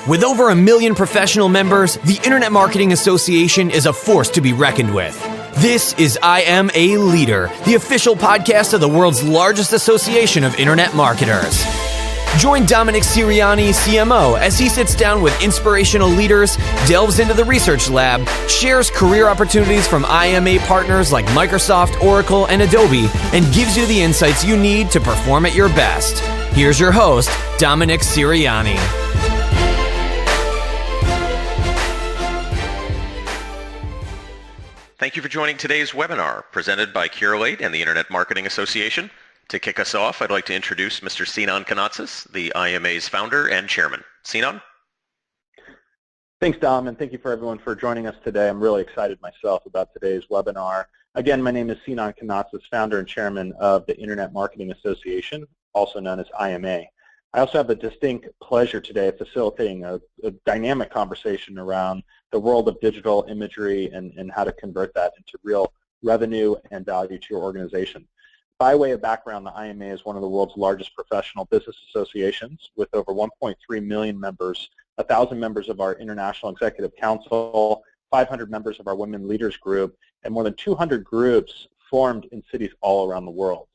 With over 1 million professional members, the Internet Marketing Association is a force to be reckoned with. This is I Am a Leader, the official podcast of the world's largest association of Internet marketers. Join Dominic Sirianni, CMO, as he sits down with inspirational leaders, delves into the research lab, shares career opportunities from IMA partners like Microsoft, Oracle, and Adobe, and gives you the insights you need to perform at your best. Here's your host, Dominic Sirianni. Thank you for joining today's webinar presented by Curalate and the Internet Marketing Association. To kick us off, I'd like to introduce Mr. Sinan Kanatsis, the IMA's founder and chairman. Sinan? Thanks, Dom, and thank you for everyone for joining us today. I'm really excited myself about today's webinar. Again, my name is Sinan Kanatsis, founder and chairman of the Internet Marketing Association, also known as IMA. I also have the distinct pleasure today of facilitating a dynamic conversation around the world of digital imagery and how to convert that into real revenue and value to your organization. By way of background, the IMA is one of the world's largest professional business associations with over 1.3 million members, 1,000 members of our International Executive Council, 500 members of our Women Leaders Group, and more than 200 groups formed in cities all around the world.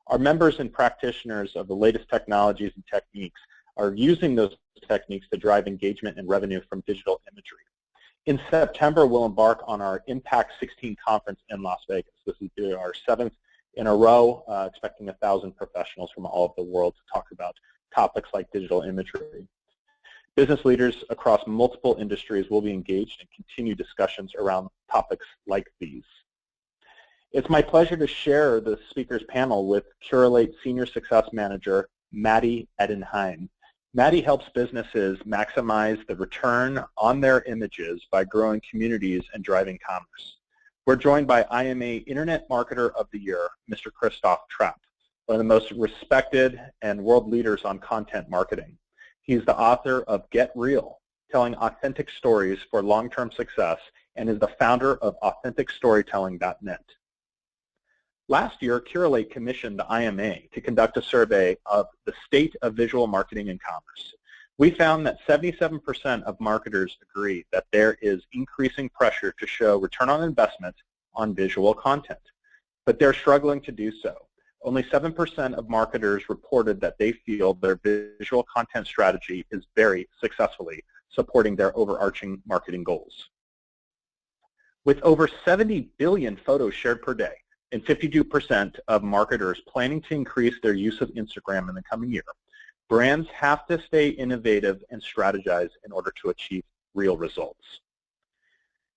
Our members and practitioners of the latest technologies and techniques are using those techniques to drive engagement and revenue from digital imagery. In September, we'll embark on our Impact 16 conference in Las Vegas. This is our 7th in a row, expecting 1,000 professionals from all over the world to talk about topics like digital imagery. Business leaders across multiple industries will be engaged in continued discussions around topics like these. It's my pleasure to share the speakers panel with Curalate Senior Success Manager, Maddie Edenheim. Maddie helps businesses maximize the return on their images by growing communities and driving commerce. We're joined by IMA Internet Marketer of the Year, Mr. Christoph Trappe, one of the most respected and world leaders on content marketing. He's the author of Get Real, Telling Authentic Stories for Long-Term Success, and is the founder of AuthenticStorytelling.net. Last year, Curalate commissioned the IMA to conduct a survey of the state of visual marketing and commerce. We found that 77% of marketers agree that there is increasing pressure to show return on investment on visual content, but they're struggling to do so. Only 7% of marketers reported that they feel their visual content strategy is very successfully supporting their overarching marketing goals. With over 70 billion photos shared per day, and 52% of marketers planning to increase their use of Instagram in the coming year, brands have to stay innovative and strategize in order to achieve real results.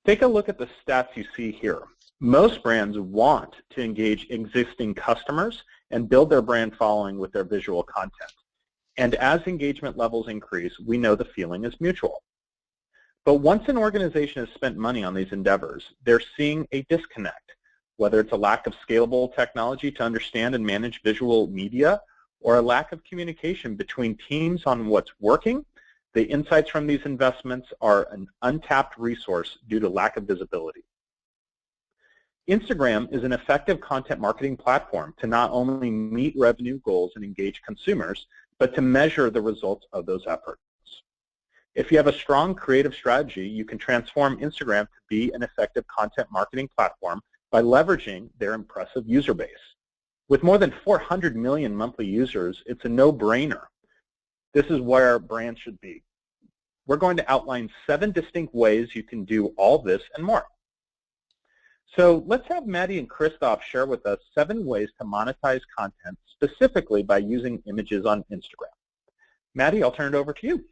Take a look at the stats you see here. Most brands want to engage existing customers and build their brand following with their visual content. And as engagement levels increase, we know the feeling is mutual. But once an organization has spent money on these endeavors, they're seeing a disconnect. Whether it's a lack of scalable technology to understand and manage visual media, or a lack of communication between teams on what's working, the insights from these investments are an untapped resource due to lack of visibility. Instagram is an effective content marketing platform to not only meet revenue goals and engage consumers, but to measure the results of those efforts. If you have a strong creative strategy, you can transform Instagram to be an effective content marketing platform by leveraging their impressive user base. With more than 400 million monthly users, it's a no-brainer. This is where brands should be. We're going to outline 7 distinct ways you can do all this and more. So let's have Maddie and Christoph share with us 7 ways to monetize content specifically by using images on Instagram. Maddie, I'll turn it over to you.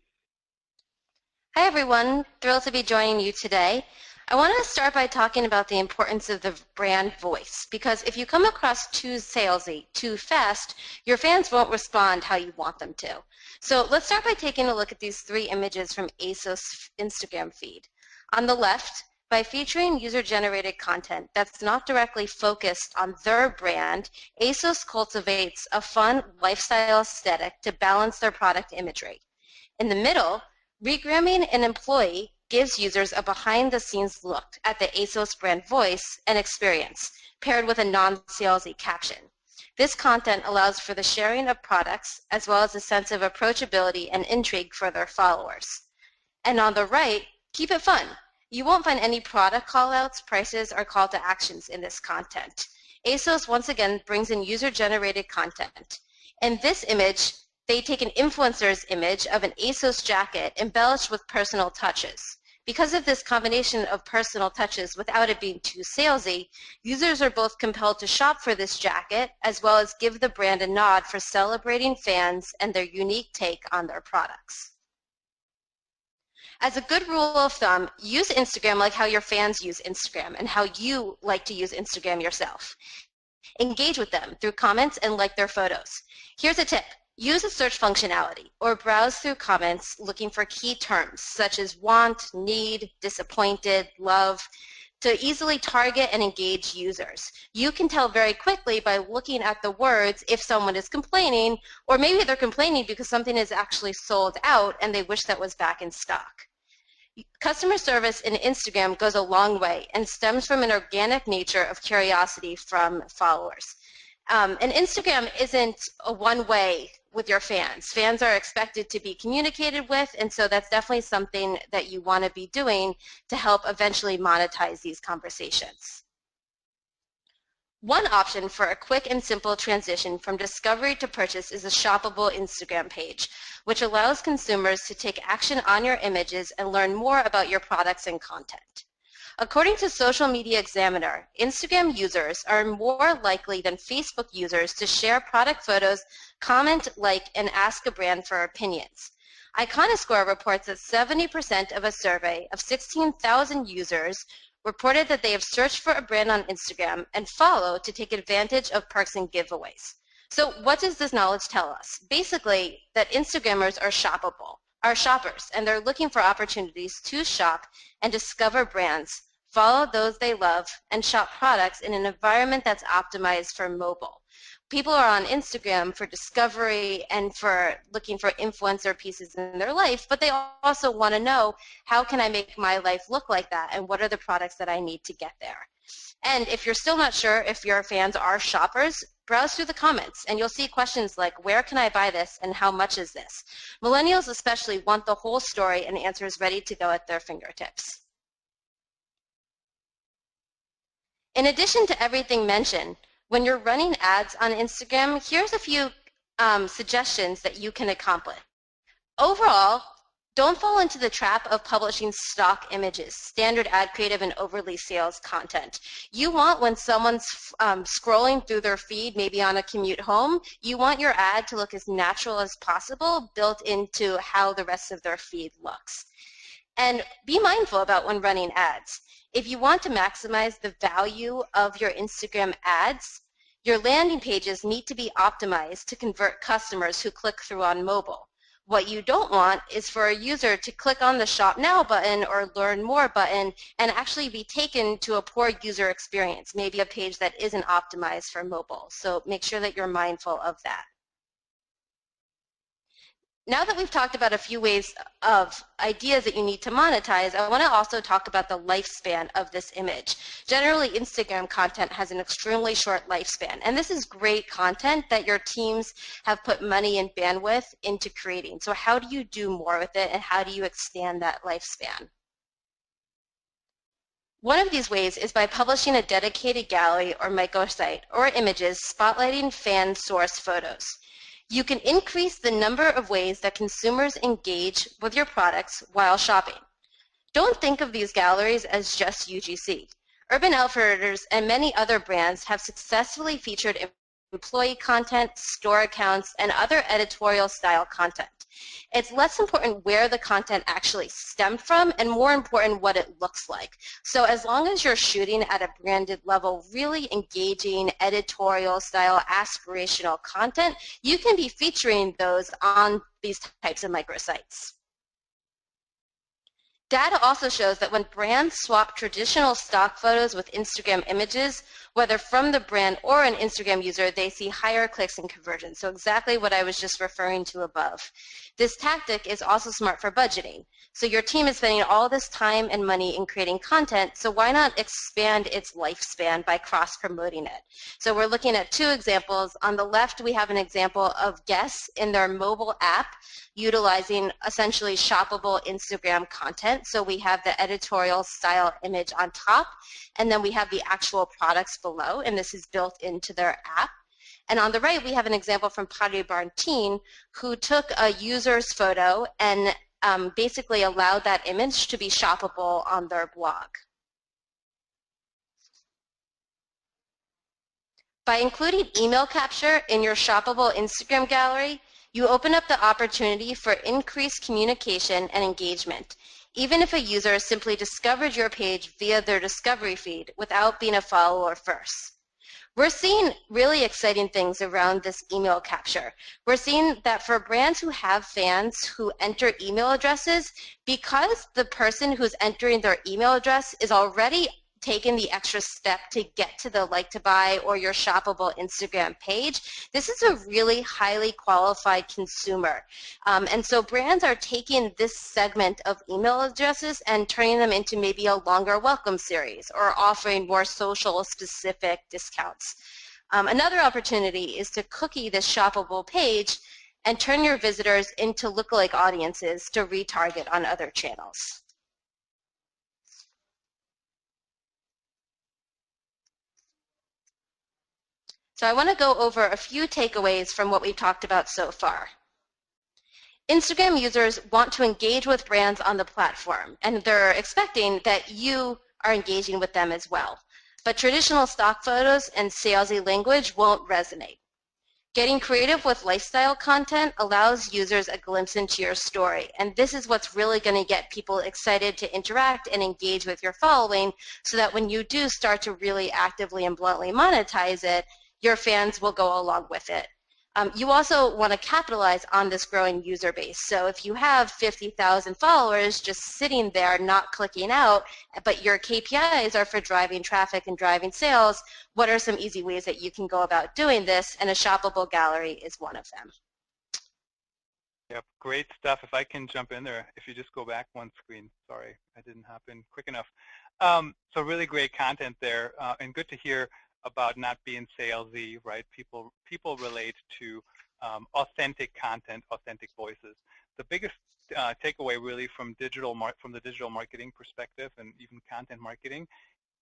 Hi everyone, thrilled to be joining you today. I want to start by talking about the importance of the brand voice, because if you come across too salesy, too fast, your fans won't respond how you want them to. So let's start by taking a look at these 3 images from ASOS Instagram feed. On the left, by featuring user-generated content that's not directly focused on their brand, ASOS cultivates a fun lifestyle aesthetic to balance their product imagery. In the middle, regramming an employee gives users a behind-the-scenes look at the ASOS brand voice and experience, paired with a non-salesy caption. This content allows for the sharing of products, as well as a sense of approachability and intrigue for their followers. And on the right, keep it fun. You won't find any product callouts, prices, or call to actions in this content. ASOS once again brings in user-generated content. In this image, they take an influencer's image of an ASOS jacket embellished with personal touches. Because of this combination of personal touches without it being too salesy, users are both compelled to shop for this jacket as well as give the brand a nod for celebrating fans and their unique take on their products. As a good rule of thumb, use Instagram like how your fans use Instagram and how you like to use Instagram yourself. Engage with them through comments and like their photos. Here's a tip. Use a search functionality or browse through comments looking for key terms such as want, need, disappointed, love to easily target and engage users. You can tell very quickly by looking at the words if someone is complaining, or maybe they're complaining because something is actually sold out and they wish that was back in stock. Customer service in Instagram goes a long way and stems from an organic nature of curiosity from followers. And Instagram isn't a one-way with your fans. Fans are expected to be communicated with, and so that's definitely something that you want to be doing to help eventually monetize these conversations. One option for a quick and simple transition from discovery to purchase is a shoppable Instagram page, which allows consumers to take action on your images and learn more about your products and content. According to Social Media Examiner, Instagram users are more likely than Facebook users to share product photos, comment, like, and ask a brand for opinions. Iconoscore reports that 70% of a survey of 16,000 users reported that they have searched for a brand on Instagram and follow to take advantage of perks and giveaways. So what does this knowledge tell us? Basically, that Instagrammers are shoppers, and they're looking for opportunities to shop and discover brands, follow those they love, and shop products in an environment that's optimized for mobile. People are on Instagram for discovery and for looking for influencer pieces in their life, but they also want to know, how can I make my life look like that, and what are the products that I need to get there? And if you're still not sure if your fans are shoppers, browse through the comments and you'll see questions like, where can I buy this and how much is this? Millennials especially want the whole story and answers ready to go at their fingertips. In addition to everything mentioned, when you're running ads on Instagram, here's a few suggestions that you can accomplish. Overall, don't fall into the trap of publishing stock images, standard ad creative, and overly sales content. You want, when someone's scrolling through their feed, maybe on a commute home, you want your ad to look as natural as possible, built into how the rest of their feed looks. And be mindful about when running ads. If you want to maximize the value of your Instagram ads, your landing pages need to be optimized to convert customers who click through on mobile. What you don't want is for a user to click on the Shop Now button or Learn More button and actually be taken to a poor user experience, maybe a page that isn't optimized for mobile. So make sure that you're mindful of that. Now that we've talked about a few ways of ideas that you need to monetize, I want to also talk about the lifespan of this image. Generally, Instagram content has an extremely short lifespan, and this is great content that your teams have put money and bandwidth into creating. So how do you do more with it, and how do you extend that lifespan? One of these ways is by publishing a dedicated gallery or microsite or images spotlighting fan source photos. You can increase the number of ways that consumers engage with your products while shopping. Don't think of these galleries as just UGC. Urban Outfitters and many other brands have successfully featured employee content, store accounts, and other editorial style content. It's less important where the content actually stemmed from and more important what it looks like. So as long as you're shooting at a branded level, really engaging editorial style, aspirational content, you can be featuring those on these types of microsites. Data also shows that when brands swap traditional stock photos with Instagram images, whether from the brand or an Instagram user, they see higher clicks and conversions. So exactly what I was just referring to above. This tactic is also smart for budgeting. So your team is spending all this time and money in creating content, so why not expand its lifespan by cross-promoting it? So we're looking at two examples. On the left, we have an example of Guess in their mobile app utilizing essentially shoppable Instagram content. So we have the editorial style image on top, and then we have the actual products below, and this is built into their app. And on the right, we have an example from Pottery Barn Teen, who took a user's photo and basically allowed that image to be shoppable on their blog. By including email capture in your shoppable Instagram gallery, you open up the opportunity for increased communication and engagement, even if a user simply discovered your page via their discovery feed without being a follower first. We're seeing really exciting things around this email capture. We're seeing that for brands who have fans who enter email addresses, because the person who's entering their email address is already taken the extra step to get to the like to buy or your shoppable Instagram page, this is a really highly qualified consumer. And so brands are taking this segment of email addresses and turning them into maybe a longer welcome series or offering more social specific discounts. Another opportunity is to cookie this shoppable page and turn your visitors into lookalike audiences to retarget on other channels. So I want to go over a few takeaways from what we've talked about so far. Instagram users want to engage with brands on the platform, and they're expecting that you are engaging with them as well. But traditional stock photos and salesy language won't resonate. Getting creative with lifestyle content allows users a glimpse into your story, and this is what's really going to get people excited to interact and engage with your following, so that when you do start to really actively and bluntly monetize it, your fans will go along with it. You also want to capitalize on this growing user base. So if you have 50,000 followers just sitting there not clicking out, but your KPIs are for driving traffic and driving sales, what are some easy ways that you can go about doing this? And a shoppable gallery is one of them. Yep, great stuff. If I can jump in there, if you just go back one screen. Sorry, I didn't hop in quick enough. So really great content there, and good to hear about not being salesy, right? People relate to authentic content, authentic voices. The biggest takeaway really from the digital marketing perspective and even content marketing,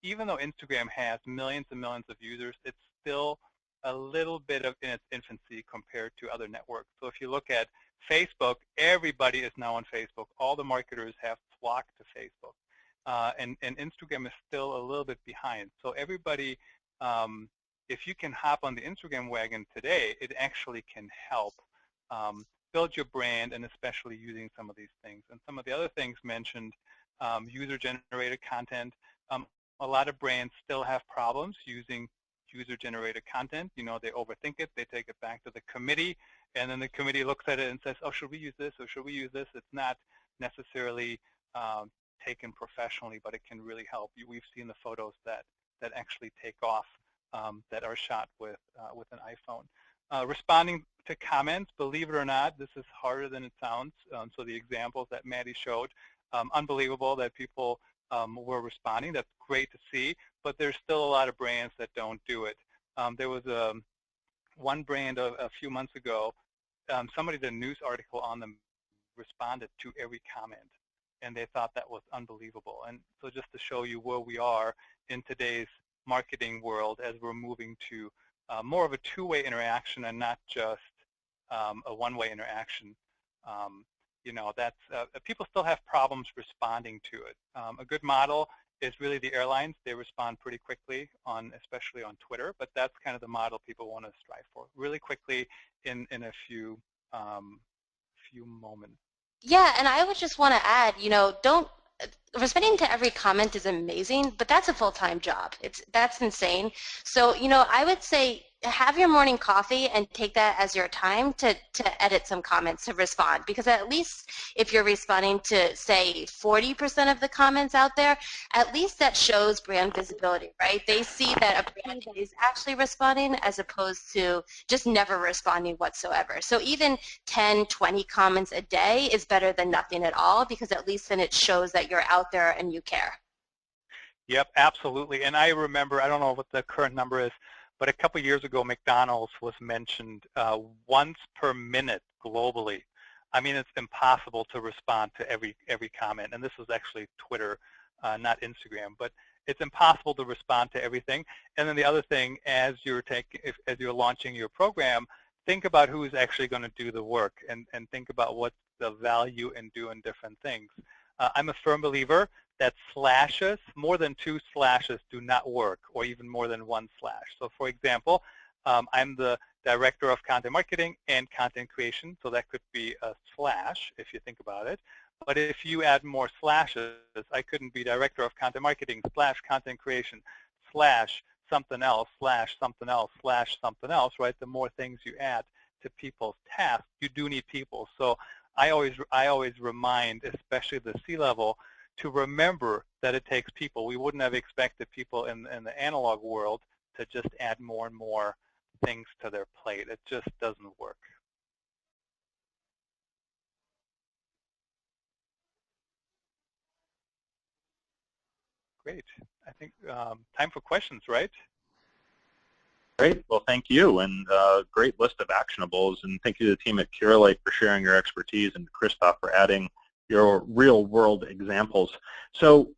even though Instagram has millions and millions of users, it's still a little bit in its infancy compared to other networks. So if you look at Facebook, everybody is now on Facebook. All the marketers have flocked to Facebook. And Instagram is still a little bit behind. So everybody, if you can hop on the Instagram wagon today, it actually can help build your brand, and especially using some of these things. And some of the other things mentioned, user-generated content. A lot of brands still have problems using user-generated content. You know, they overthink it, they take it back to the committee, and then the committee looks at it and says, oh, should we use this or should we use this? It's not necessarily taken professionally, but it can really help. We've seen the photos that actually take off that are shot with an iPhone. Responding to comments, believe it or not, this is harder than it sounds. So the examples that Maddie showed, unbelievable that people were responding. That's great to see, but there's still a lot of brands that don't do it. There was one brand a few months ago, somebody did a news article on them, responded to every comment, and they thought that was unbelievable. And so just to show you where we are in today's marketing world as we're moving to more of a two-way interaction and not just a one-way interaction. You know, that's people still have problems responding to it. A good model is really the airlines. They respond pretty quickly especially on Twitter, but that's kind of the model people want to strive for, really quickly in a few moments. Yeah, and I would just want to add, you know, responding to every comment is amazing, but that's a full-time job. That's insane. So, you know, I would say have your morning coffee and take that as your time to edit some comments, to respond, because at least if you're responding to, say, 40% of the comments out there, at least that shows brand visibility, right? They see that a brand is actually responding as opposed to just never responding whatsoever. So even 10, 20 comments a day is better than nothing at all, because at least then it shows that you're out there and you care. Yep, absolutely. And I remember, I don't know what the current number is, but a couple years ago, McDonald's was mentioned once per minute globally. I mean, it's impossible to respond to every comment. And this was actually Twitter, not Instagram. But it's impossible to respond to everything. And then the other thing, as you're launching your program, think about who's actually going to do the work, and think about what's the value in doing different things. I'm a firm believer that slashes, more than 2 slashes, do not work, or even more than 1 slash. So for example, I'm the director of content marketing and content creation, so that could be a slash if you think about it. But if you add more slashes, I couldn't be director of content marketing slash content creation slash something else slash something else slash something else, right? The more things you add to people's tasks, you do need people. So I always remind, especially the C-level, to remember that it takes people. We wouldn't have expected people in the analog world to just add more and more things to their plate. It just doesn't work. Great. I think time for questions, right? Great. Well, thank you, and great list of actionables. And thank you to the team at Curalate for sharing your expertise, and Christoph for adding your real-world examples. So,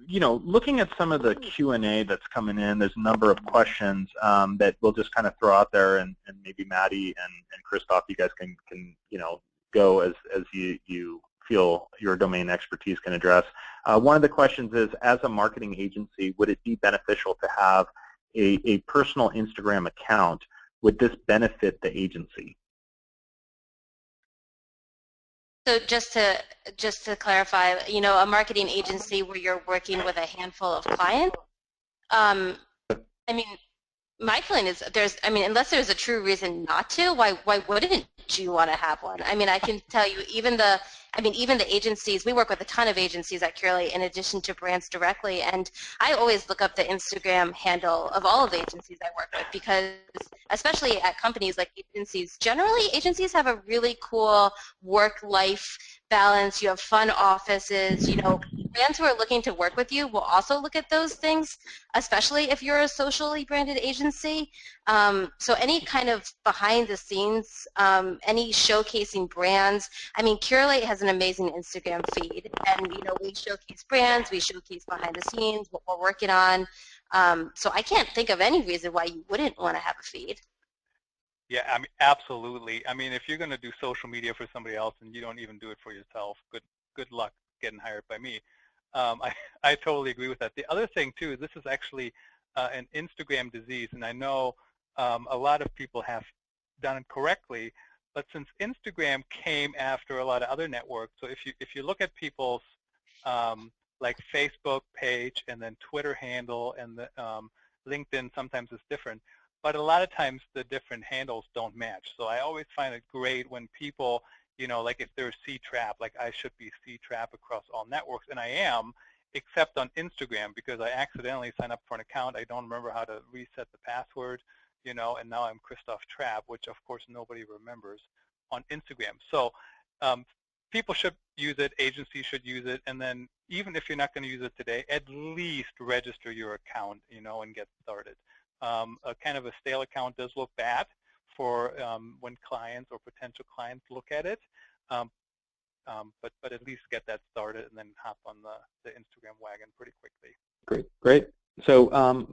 you know, looking at some of the Q&A that's coming in, there's a number of questions that we'll just kind of throw out there, and maybe Maddie and Christoph, you guys can you know, go as you feel your domain expertise can address. One of the questions is, as a marketing agency, would it be beneficial to have a personal Instagram account? Would this benefit the agency? So just to clarify, you know, a marketing agency where you're working with a handful of clients, I mean, my feeling is unless there's a true reason not to, why wouldn't you want to have one? I mean, I can tell you, even the agencies, we work with a ton of agencies at Curalate in addition to brands directly, and I always look up the Instagram handle of all of the agencies I work with, because especially at companies like agencies, generally agencies have a really cool work-life balance. You have fun offices, you know, brands who are looking to work with you will also look at those things, especially if you're a socially branded agency. So any kind of behind the scenes, any showcasing brands. I mean, Curalate has an amazing Instagram feed, and you know, we showcase brands, we showcase behind the scenes, what we're working on. So I can't think of any reason why you wouldn't want to have a feed. Yeah, I mean, absolutely. I mean, if you're going to do social media for somebody else and you don't even do it for yourself, good luck getting hired by me. I totally agree with that. The other thing too, this is actually an Instagram disease, and I know a lot of people have done it correctly, but since Instagram came after a lot of other networks, so if you look at people's like Facebook page and then Twitter handle, and the LinkedIn sometimes is different, but a lot of times the different handles don't match. So I always find it great when people, you know, like if there's C-Trappe, like I should be C-Trappe across all networks, and I am, except on Instagram, because I accidentally signed up for an account. I don't remember how to reset the password, you know, and now I'm Christoph Trappe, which of course nobody remembers on Instagram. So people should use it, agencies should use it, and then even if you're not going to use it today, at least register your account, you know, and get started. A kind of a stale account does look bad for when clients or potential clients look at it, but at least get that started and then hop on the Instagram wagon pretty quickly. Great. So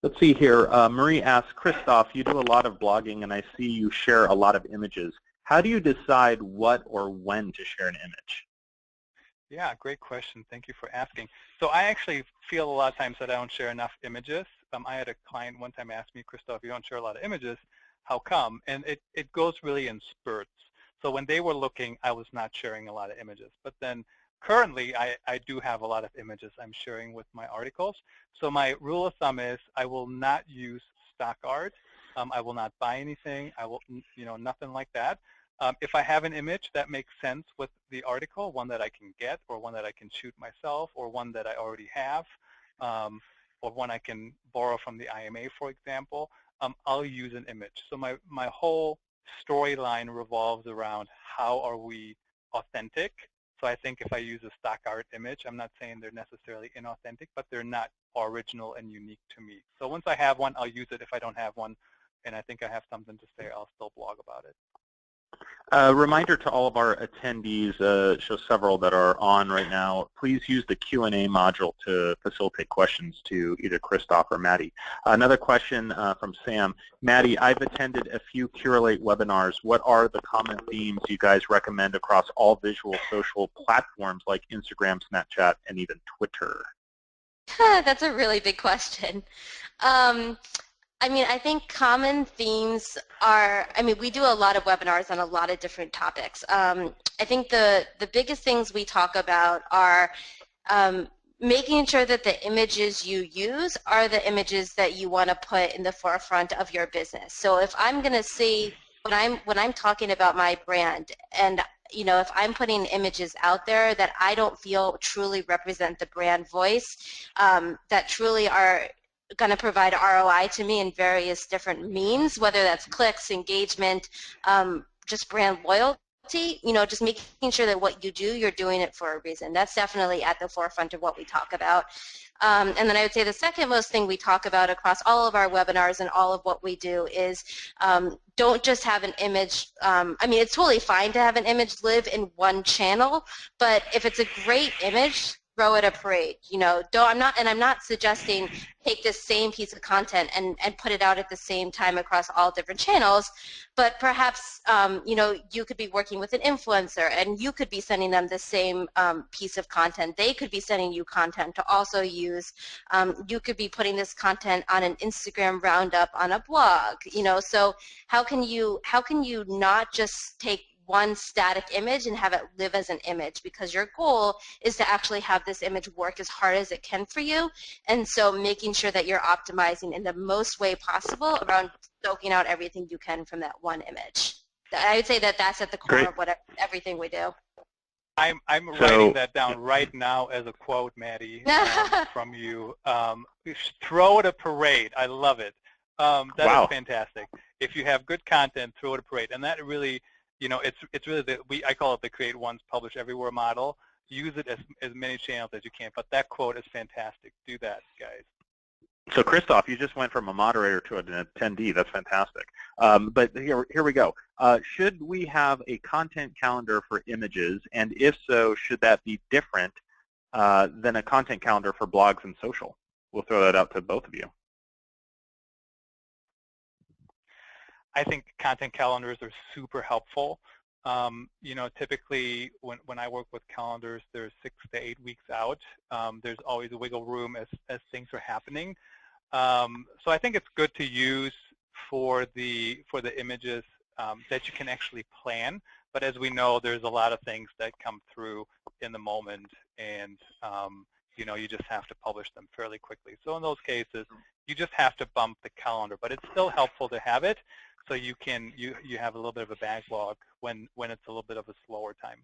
let's see here. Marie asks, Christoph, you do a lot of blogging, and I see you share a lot of images. How do you decide what or when to share an image? Yeah, great question. Thank you for asking. So I actually feel a lot of times that I don't share enough images. I had a client one time ask me, Christoph, you don't share a lot of images. How come? And it goes really in spurts. So when they were looking, I was not sharing a lot of images. But then currently, I do have a lot of images I'm sharing with my articles. So my rule of thumb is I will not use stock art. I will not buy anything. I will, you know, nothing like that. If I have an image that makes sense with the article, one that I can get, or one that I can shoot myself, or one that I already have, or one I can borrow from the IMA, for example, I'll use an image. So my whole storyline revolves around how are we authentic. So I think if I use a stock art image, I'm not saying they're necessarily inauthentic, but they're not original and unique to me. So once I have one, I'll use it. If I don't have one, and I think I have something to say, I'll still blog about it. Reminder to all of our attendees, show several that are on right now, please use the Q&A module to facilitate questions to either Christoph or Maddie. Another question from Sam. Maddie, I've attended a few Curalate webinars. What are the common themes you guys recommend across all visual social platforms like Instagram, Snapchat, and even Twitter? That's a really big question. I mean, I think common themes are, I mean, we do a lot of webinars on a lot of different topics. I think the biggest things we talk about are making sure that the images you use are the images that you want to put in the forefront of your business. So if I'm going to see, when I'm talking about my brand, and you know, if I'm putting images out there that I don't feel truly represent the brand voice, that truly are going to provide ROI to me in various different means, whether that's clicks, engagement, just brand loyalty, you know, just making sure that what you do, you're doing it for a reason. That's definitely at the forefront of what we talk about. And then I would say the second most thing we talk about across all of our webinars and all of what we do is don't just have an image. I mean, it's totally fine to have an image live in one channel, but if it's a great image, throw it a parade. You know, I'm not suggesting take this same piece of content and put it out at the same time across all different channels, but perhaps, you know, you could be working with an influencer and you could be sending them the same piece of content. They could be sending you content to also use. You could be putting this content on an Instagram roundup on a blog, you know, so how can you not just take one static image and have it live as an image, because your goal is to actually have this image work as hard as it can for you. And so making sure that you're optimizing in the most way possible around soaking out everything you can from that one image. I would say that that's at the core of everything we do. I'm writing that down right now as a quote, Maddie, from you. Throw it a parade. I love it. That is fantastic. If you have good content, throw it a parade. And that really, you know, it's really I call it the create once, publish everywhere model. Use it as many channels as you can. But that quote is fantastic. Do that, guys. So Christoph, you just went from a moderator to an attendee. That's fantastic. But here we go. Should we have a content calendar for images? And if so, should that be different than a content calendar for blogs and social? We'll throw that out to both of you. I think content calendars are super helpful. You know, typically when I work with calendars, they're 6 to 8 weeks out. There's always a wiggle room as things are happening. So I think it's good to use for the images that you can actually plan. But as we know, there's a lot of things that come through in the moment, and you know, you just have to publish them fairly quickly. So in those cases, you just have to bump the calendar. But it's still helpful to have it, so you have a little bit of a backlog when it's a little bit of a slower time.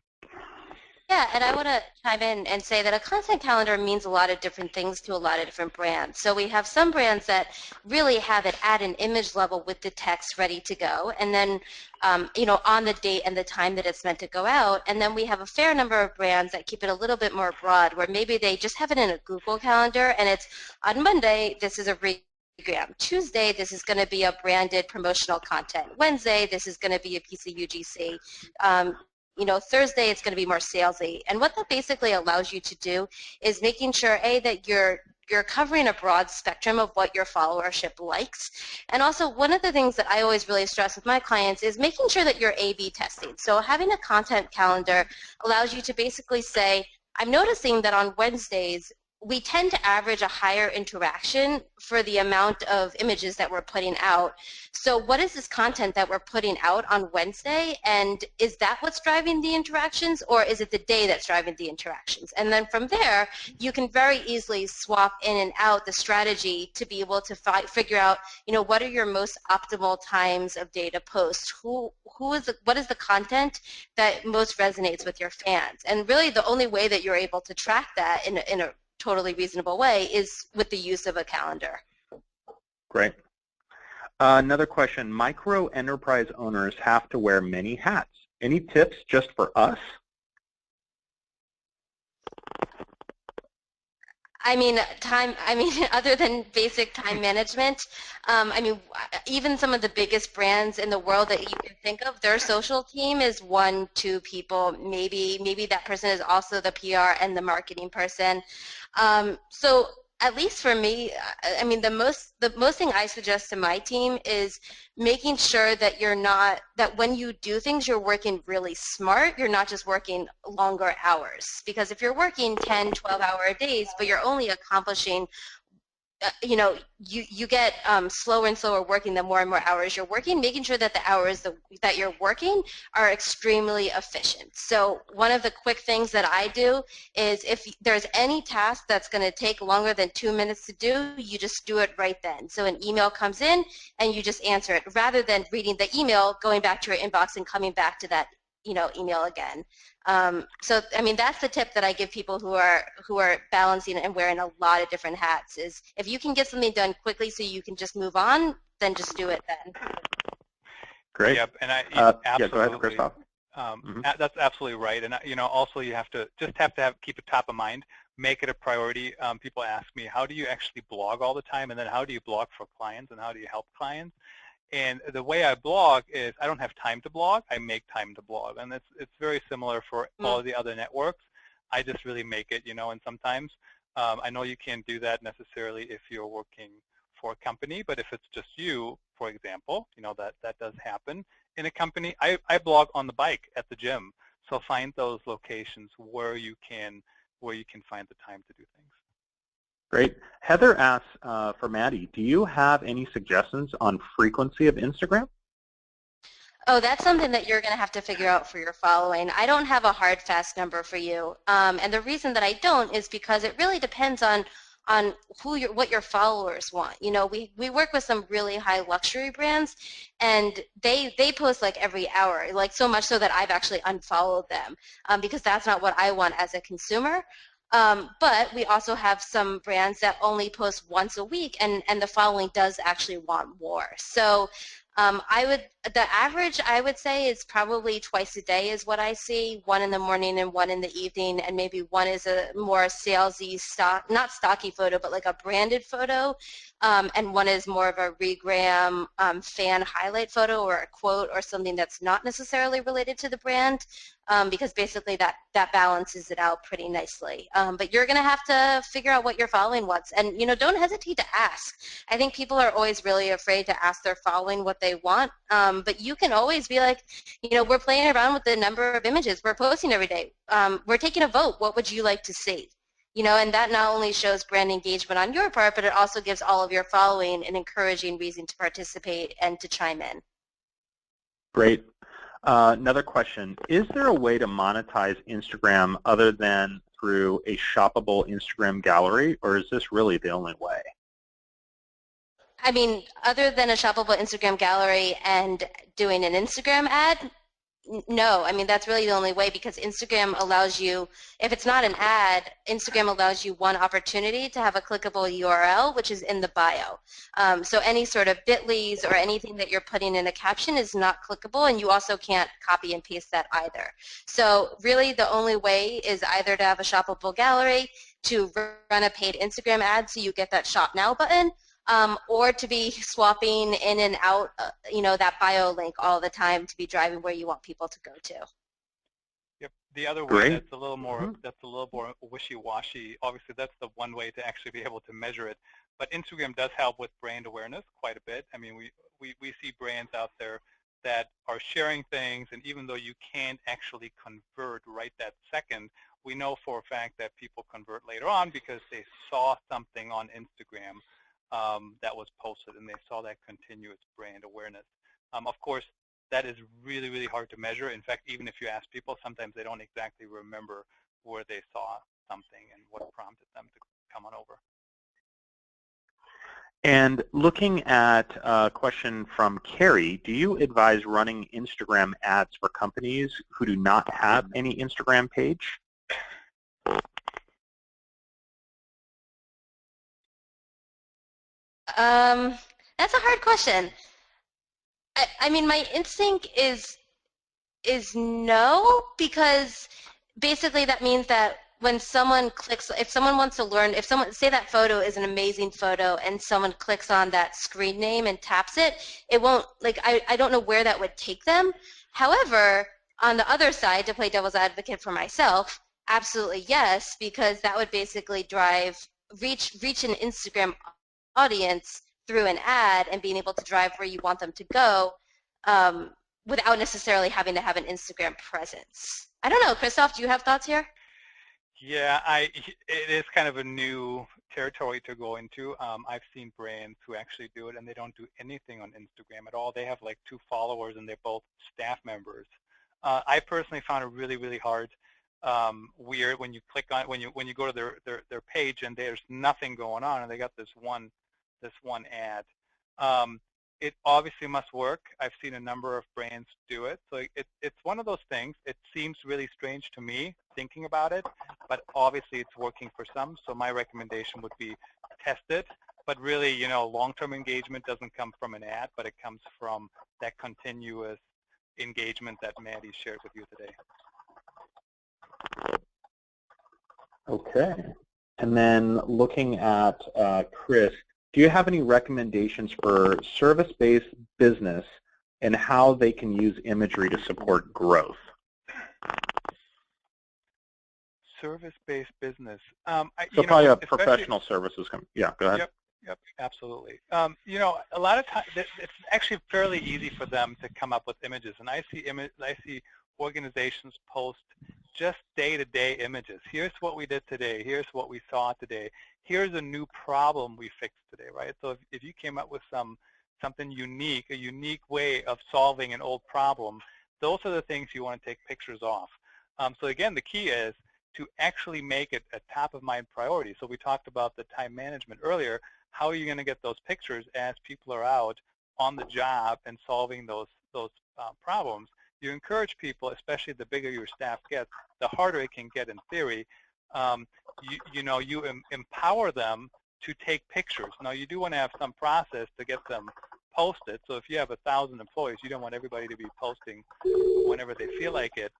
Yeah, and I want to chime in and say that a content calendar means a lot of different things to a lot of different brands. So we have some brands that really have it at an image level with the text ready to go, and then you know, on the date and the time that it's meant to go out. And then we have a fair number of brands that keep it a little bit more broad, where maybe they just have it in a Google Calendar, and it's on Monday, this is a Tuesday, this is going to be a branded promotional content. Wednesday, this is going to be a piece of UGC. You know, Thursday, it's going to be more salesy. And what that basically allows you to do is making sure, A, that you're covering a broad spectrum of what your followership likes. And also, one of the things that I always really stress with my clients is making sure that you're A/B testing. So having a content calendar allows you to basically say, I'm noticing that on Wednesdays, we tend to average a higher interaction for the amount of images that we're putting out. So what is this content that we're putting out on Wednesday, and is that what's driving the interactions, or is it the day that's driving the interactions? And then from there, you can very easily swap in and out the strategy to be able to figure out, you know, what are your most optimal times of day to post? What is the content that most resonates with your fans? And really the only way that you're able to track that in a totally reasonable way is with the use of a calendar. Great. Another question, micro enterprise owners have to wear many hats. Any tips just for us? I mean, other than basic time management, even some of the biggest brands in the world that you can think of, their social team is 1, 2 people. Maybe that person is also the PR and the marketing person. So at least for me, the most thing I suggest to my team is making sure that that when you do things, you're working really smart. You're not just working longer hours. Because if you're working 10, 12-hour days, but you're only accomplishing you get slower and slower working the more and more hours you're working, making sure that the hours that you're working are extremely efficient. So one of the quick things that I do is if there's any task that's going to take longer than 2 minutes to do, you just do it right then. So an email comes in and you just answer it rather than reading the email, going back to your inbox and coming back to that email again. So that's the tip that I give people who are balancing and wearing a lot of different hats is if you can get something done quickly so you can just move on, then just do it then. Great. Yep, and absolutely. Yeah, go ahead, Christoph. That's absolutely right, and also you have to keep it top of mind, make it a priority. People ask me, how do you actually blog all the time, and then how do you blog for clients, and how do you help clients? And the way I blog is I don't have time to blog, I make time to blog. And it's very similar for all of the other networks. I just really make it, and sometimes I know you can't do that necessarily if you're working for a company, but if it's just you, for example, that does happen in a company. I blog on the bike at the gym. So find those locations where you can find the time to do things. Great. Heather asks for Maddie, do you have any suggestions on frequency of Instagram? Oh, that's something that you're going to have to figure out for your following. I don't have a hard, fast number for you. And the reason that I don't is because it really depends on what your followers want. We work with some really high luxury brands, and they post like every hour, like so much so that I've actually unfollowed them because that's not what I want as a consumer. But we also have some brands that only post once a week, and the following does actually want more. So the average I would say is probably twice a day is what I see, one in the morning and one in the evening, and maybe one is a more salesy not stocky photo, but like a branded photo, and one is more of a regram fan highlight photo or a quote or something that's not necessarily related to the brand, because basically that balances it out pretty nicely. But you're going to have to figure out what your following wants, and don't hesitate to ask. I think people are always really afraid to ask their following what they want, but you can always be like, we're playing around with the number of images we're posting every day. We're taking a vote. What would you like to see? And that not only shows brand engagement on your part, but it also gives all of your following an encouraging reason to participate and to chime in. Great. Another question, is there a way to monetize Instagram other than through a shoppable Instagram gallery, or is this really the only way? Other than a shoppable Instagram gallery and doing an Instagram ad, no. That's really the only way, because Instagram allows you, if it's not an ad, Instagram allows you one opportunity to have a clickable URL, which is in the bio. So any sort of bit.lys or anything that you're putting in a caption is not clickable, and you also can't copy and paste that either. So really the only way is either to have a shoppable gallery, to run a paid Instagram ad so you get that shop now button, or to be swapping in and out, that bio link all the time to be driving where you want people to go to. Yep. The other way Great. that's a little more wishy-washy. Obviously, that's the one way to actually be able to measure it. But Instagram does help with brand awareness quite a bit. We see brands out there that are sharing things, and even though you can't actually convert right that second, we know for a fact that people convert later on because they saw something on Instagram that was posted, and they saw that continuous brand awareness. Of course, that is really, really hard to measure. In fact, even if you ask people, sometimes they don't exactly remember where they saw something and what prompted them to come on over. And looking at a question from Carrie, do you advise running Instagram ads for companies who do not have any Instagram page? That's a hard question. My instinct is no, because basically that means that when someone clicks, if someone wants to learn, if someone, say that photo is an amazing photo and someone clicks on that screen name and taps it, it won't, like, I don't know where that would take them. However, on the other side, to play devil's advocate for myself, absolutely yes, because that would basically reach an Instagram audience through an ad and being able to drive where you want them to go, without necessarily having to have an Instagram presence. I don't know, Christoph, do you have thoughts here? Yeah, it is kind of a new territory to go into. I've seen brands who actually do it, and they don't do anything on Instagram at all. They have like 2 followers, and they're both staff members. I personally found it really, really hard, weird when you click on, when you go to their page and there's nothing going on, and they got this one ad. It obviously must work. I've seen a number of brands do it. So it's one of those things. It seems really strange to me thinking about it, but obviously it's working for some. So my recommendation would be test it. But really, you know, long-term engagement doesn't come from an ad, but it comes from that continuous engagement that Maddie shared with you today. Okay. And then looking at Chris, do you have any recommendations for service-based business and how they can use imagery to support growth? Service-based business. So probably a professional services company. Yeah, go ahead. Yep, absolutely. You know, a lot of times it's actually fairly easy for them to come up with images, and I see organizations post just day-to-day images. Here's what we did today. Here's what we saw today. Here's a new problem we fixed today, right? So if you came up with something unique, a unique way of solving an old problem, those are the things you want to take pictures of. So again, the key is to actually make it a top-of-mind priority. So we talked about the time management earlier. How are you going to get those pictures as people are out on the job and solving those problems? You encourage people, especially the bigger your staff gets, the harder it can get in theory. You empower them to take pictures. Now, you do want to have some process to get them posted. So if you have 1,000 employees, you don't want everybody to be posting whenever they feel like it.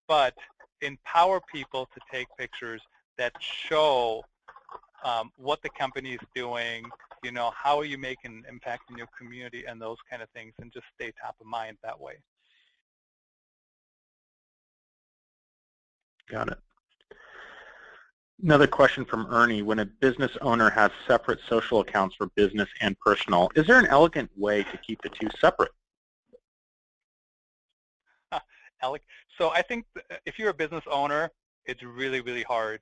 But empower people to take pictures that show what the company is doing, you know, how are you making an impact in your community and those kind of things, and just stay top of mind that way. Got it. Another question from Ernie. When a business owner has separate social accounts for business and personal, is there an elegant way to keep the 2 separate? So I think if you're a business owner, it's really, really hard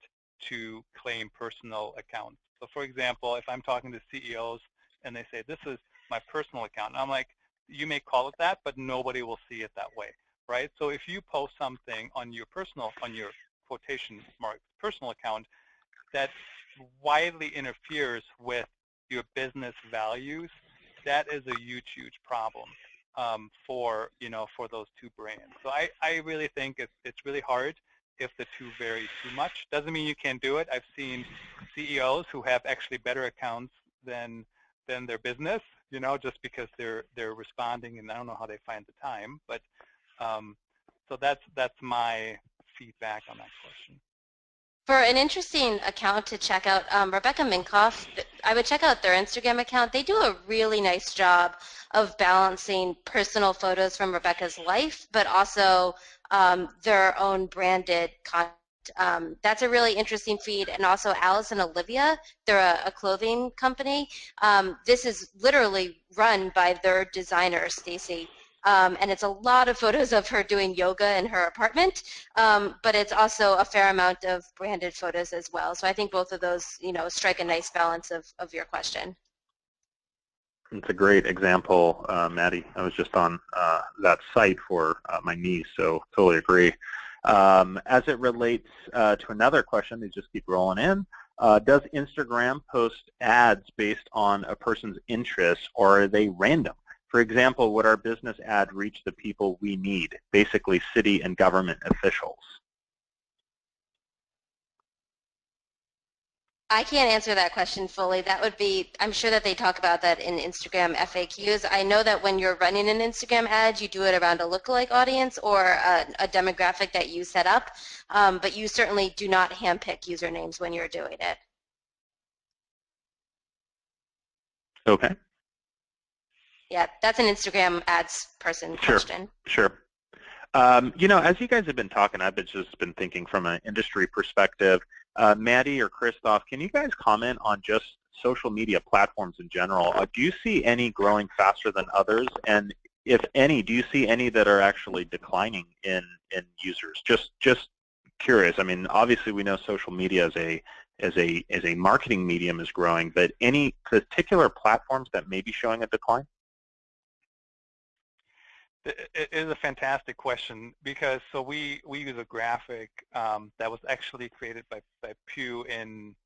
to claim personal accounts. So for example, if I'm talking to CEOs and they say, this is my personal account, and I'm like, you may call it that, but nobody will see it that way, right? So if you post something on your quotation mark personal account that widely interferes with your business values, that is a huge, huge problem for those 2 brands. So I really think it's really hard if the 2 vary too much. Doesn't mean you can't do it. I've seen CEOs who have actually better accounts than their business, you know, just because they're responding, and I don't know how they find the time. But so that's my feedback on that question. For an interesting account to check out, Rebecca Minkoff, I would check out their Instagram account. They do a really nice job of balancing personal photos from Rebecca's life, but also their own branded content. That's a really interesting feed. And also Alice and Olivia, they're a clothing company. This is literally run by their designer, Stacy. And it's a lot of photos of her doing yoga in her apartment, but it's also a fair amount of branded photos as well. So I think both of those, you know, strike a nice balance of your question. It's a great example, Maddie. I was just on that site for my niece, so totally agree. As it relates to another question, they just keep rolling in. Does Instagram post ads based on a person's interests, or are they random? For example, would our business ad reach the people we need, basically city and government officials? I can't answer that question fully. That would be, I'm sure that they talk about that in Instagram FAQs. I know that when you're running an Instagram ad, you do it around a lookalike audience or a demographic that you set up, but you certainly do not handpick usernames when you're doing it. Okay. Yeah, that's an Instagram ads person question. Sure. You know, as you guys have been talking, I've just been thinking from an industry perspective. Maddie or Christoph, can you guys comment on just social media platforms in general? Do you see any growing faster than others? And if any, do you see any that are actually declining in users? Just curious. I mean, obviously we know social media as a marketing medium is growing, but any particular platforms that may be showing a decline? It is a fantastic question because we use a graphic that was actually created by Pew in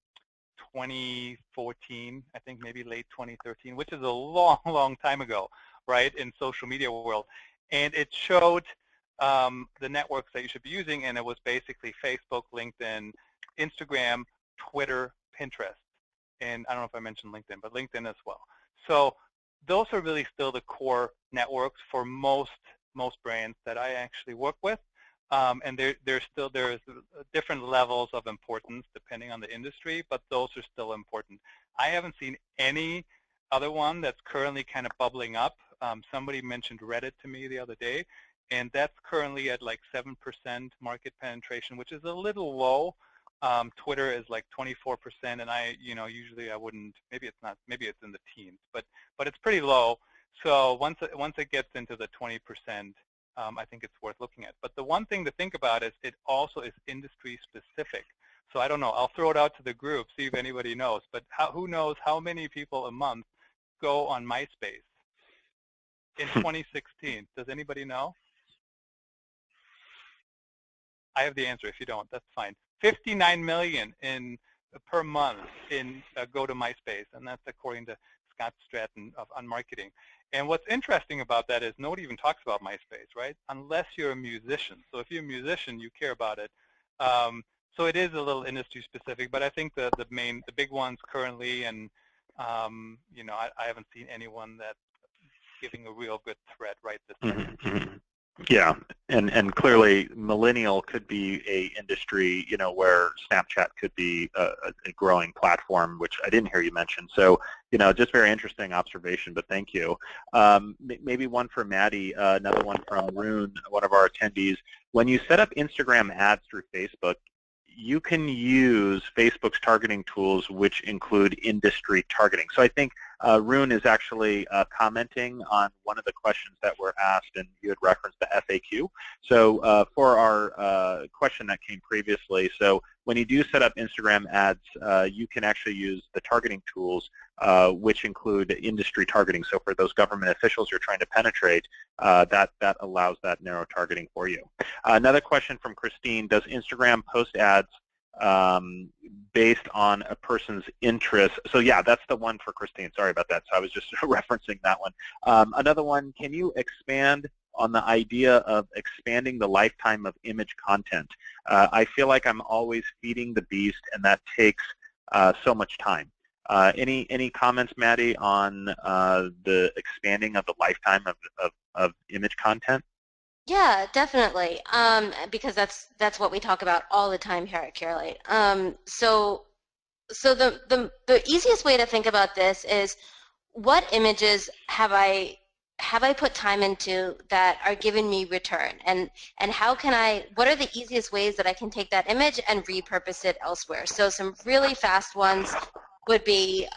2014, I think maybe late 2013, which is a long time ago, right, in social media world. And it showed the networks that you should be using, and it was basically Facebook, LinkedIn, Instagram, Twitter, Pinterest. And I don't know if I mentioned LinkedIn, but LinkedIn as well. So those are really still the core networks for most brands that I actually work with, and there's different levels of importance depending on the industry, but those are still important. I haven't seen any other one that's currently kind of bubbling up. Somebody mentioned Reddit to me the other day, and that's currently at like 7% market penetration, which is a little low. Twitter is like 24%, and usually I wouldn't. Maybe it's not. Maybe it's in the teens, but it's pretty low. So once it gets into the 20%, I think it's worth looking at. But the one thing to think about is it also is industry specific. So I don't know. I'll throw it out to the group, see if anybody knows. But who knows how many people a month go on MySpace in 2016? Does anybody know? I have the answer. If you don't, that's fine. 59 million per month go to MySpace, and that's according to Scott Stratton on marketing. And what's interesting about that is nobody even talks about MySpace, right? Unless you're a musician. So if you're a musician, you care about it. So it is a little industry specific, but I think the big ones currently, and I haven't seen anyone that's giving a real good threat right this second. Yeah, and clearly millennial could be a industry, where Snapchat could be a growing platform, which I didn't hear you mention. So, just very interesting observation, but thank you. Maybe one for Maddie, another one from Rune, one of our attendees. When you set up Instagram ads through Facebook, you can use Facebook's targeting tools, which include industry targeting. So I think Rune is actually commenting on one of the questions that were asked, and you had referenced the FAQ. So for our question that came previously, so when you do set up Instagram ads, you can actually use the targeting tools, which include industry targeting. So for those government officials you're trying to penetrate, that allows that narrow targeting for you. Another question from Christine: does Instagram post ads based on a person's interest? So yeah, that's the one for Christine. Sorry about that. So I was just referencing that one. Another one: can you expand on the idea of expanding the lifetime of image content? I feel like I'm always feeding the beast, and that takes so much time. Any comments, Maddie, on the expanding of the lifetime of image content? Yeah, definitely. Because that's what we talk about all the time here at Curalate. So the easiest way to think about this is, what images have I put time into that are giving me return, and what are the easiest ways that I can take that image and repurpose it elsewhere? So some really fast ones would be,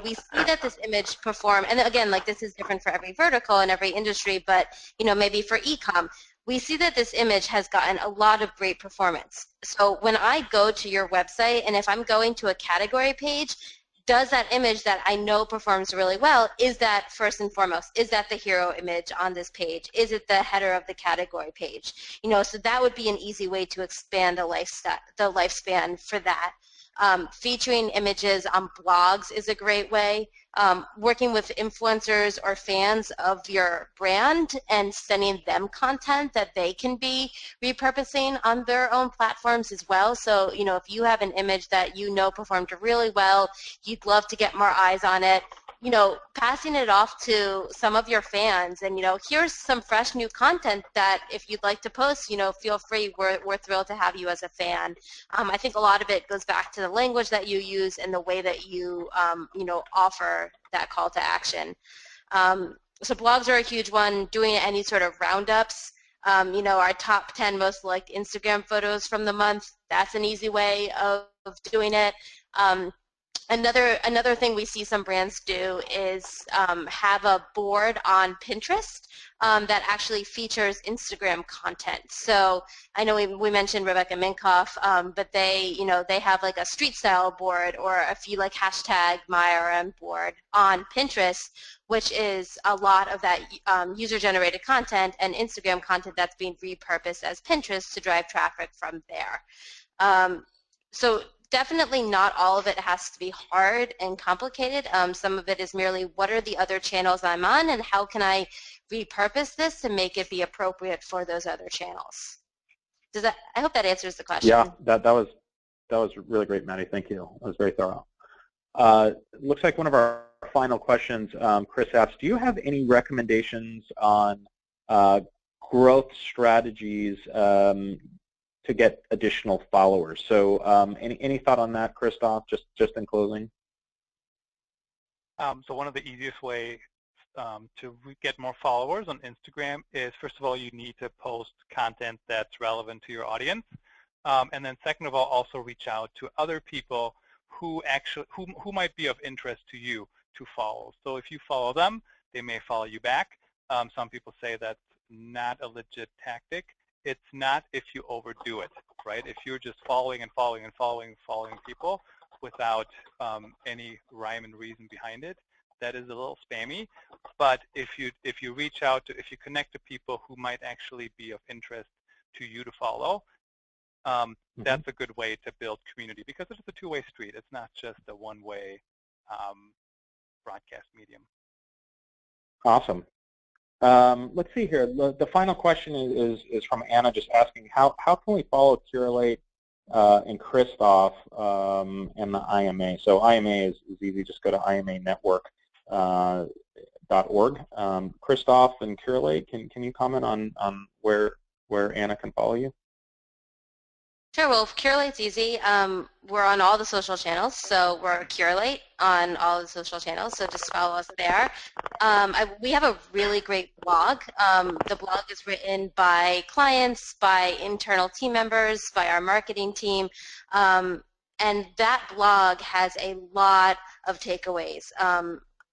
we see that this image perform, and again, like, this is different for every vertical and every industry, but maybe for e-com, we see that this image has gotten a lot of great performance. So when I go to your website, and if I'm going to a category page, does that image that I know performs really well, is that first and foremost, is that the hero image on this page? Is it the header of the category page? So that would be an easy way to expand the lifespan for that. Featuring images on blogs is a great way. working with influencers or fans of your brand and sending them content that they can be repurposing on their own platforms as well. So, if you have an image that performed really well, you'd love to get more eyes on it, passing it off to some of your fans and, here's some fresh new content that if you'd like to post, feel free. We're thrilled to have you as a fan. I think a lot of it goes back to the language that you use and the way that you, offer that call to action. So blogs are a huge one, doing any sort of roundups. Our top 10 most liked Instagram photos from the month, that's an easy way of doing it. Another thing we see some brands do is have a board on Pinterest that actually features Instagram content. So I know we mentioned Rebecca Minkoff, but they have like a street style board or if you like hashtag MyRM board on Pinterest, which is a lot of that user-generated content and Instagram content that's being repurposed as Pinterest to drive traffic from there. So definitely not all of it has to be hard and complicated. Some of it is merely what are the other channels I'm on and how can I repurpose this to make it be appropriate for those other channels. I hope that answers the question. Yeah, that was really great, Maddie. Thank you. That was very thorough. Looks like one of our final questions, Chris asks, do you have any recommendations on growth strategies to get additional followers? So any thought on that, Christoph, just in closing? So one of the easiest ways to get more followers on Instagram is, first of all, you need to post content that's relevant to your audience. And then second of all, also reach out to other people who might be of interest to you to follow. So if you follow them, they may follow you back. Some people say that's not a legit tactic. It's not if you overdo it, right? If you're just following and following and following people without any rhyme and reason behind it, that is a little spammy. But if you reach out to, if you connect to people who might actually be of interest to you to follow, that's a good way to build community because it's a two-way street. It's not just a one-way broadcast medium. Awesome. Let's see here. The final question is from Anna, just asking how can we follow Curalate and Christoph and the IMA? So IMA is easy. Just go to imanetwork.org. Christoph and Curalate, can you comment on where Anna can follow you? Sure. Well, Curalate's easy. We're on all the social channels, so we're Curalate on all the social channels, so just follow us there. We have a really great blog. The blog is written by clients, by internal team members, by our marketing team, and that blog has a lot of takeaways.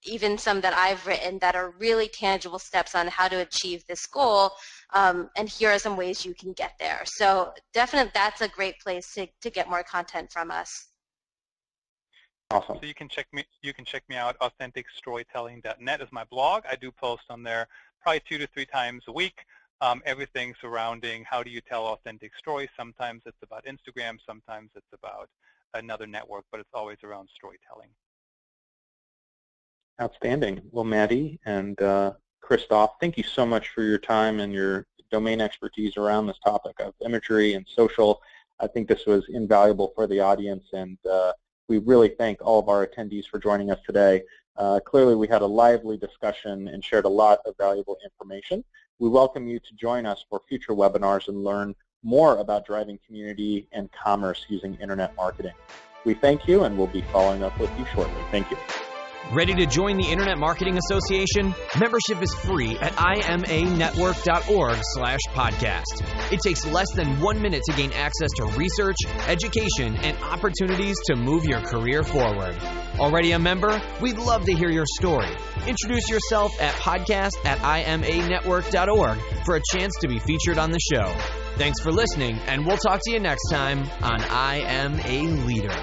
Even some that I've written that are really tangible steps on how to achieve this goal, and here are some ways you can get there. So definitely that's a great place to get more content from us. Awesome. So you can check me out. AuthenticStorytelling.net is my blog. I do post on there probably 2 to 3 times a week. Everything surrounding how do you tell authentic stories. Sometimes it's about Instagram, sometimes it's about another network, but it's always around storytelling. Outstanding. Well, Maddie and Christoph, thank you so much for your time and your domain expertise around this topic of imagery and social. I think this was invaluable for the audience, and we really thank all of our attendees for joining us today. Clearly, we had a lively discussion and shared a lot of valuable information. We welcome you to join us for future webinars and learn more about driving community and commerce using internet marketing. We thank you, and we'll be following up with you shortly. Thank you. Ready to join the Internet Marketing Association? Membership is free at imanetwork.org/podcast. It takes less than 1 minute to gain access to research, education, and opportunities to move your career forward. Already a member? We'd love to hear your story. Introduce yourself at podcast@imanetwork.org for a chance to be featured on the show. Thanks for listening, and we'll talk to you next time on I Am a Leader.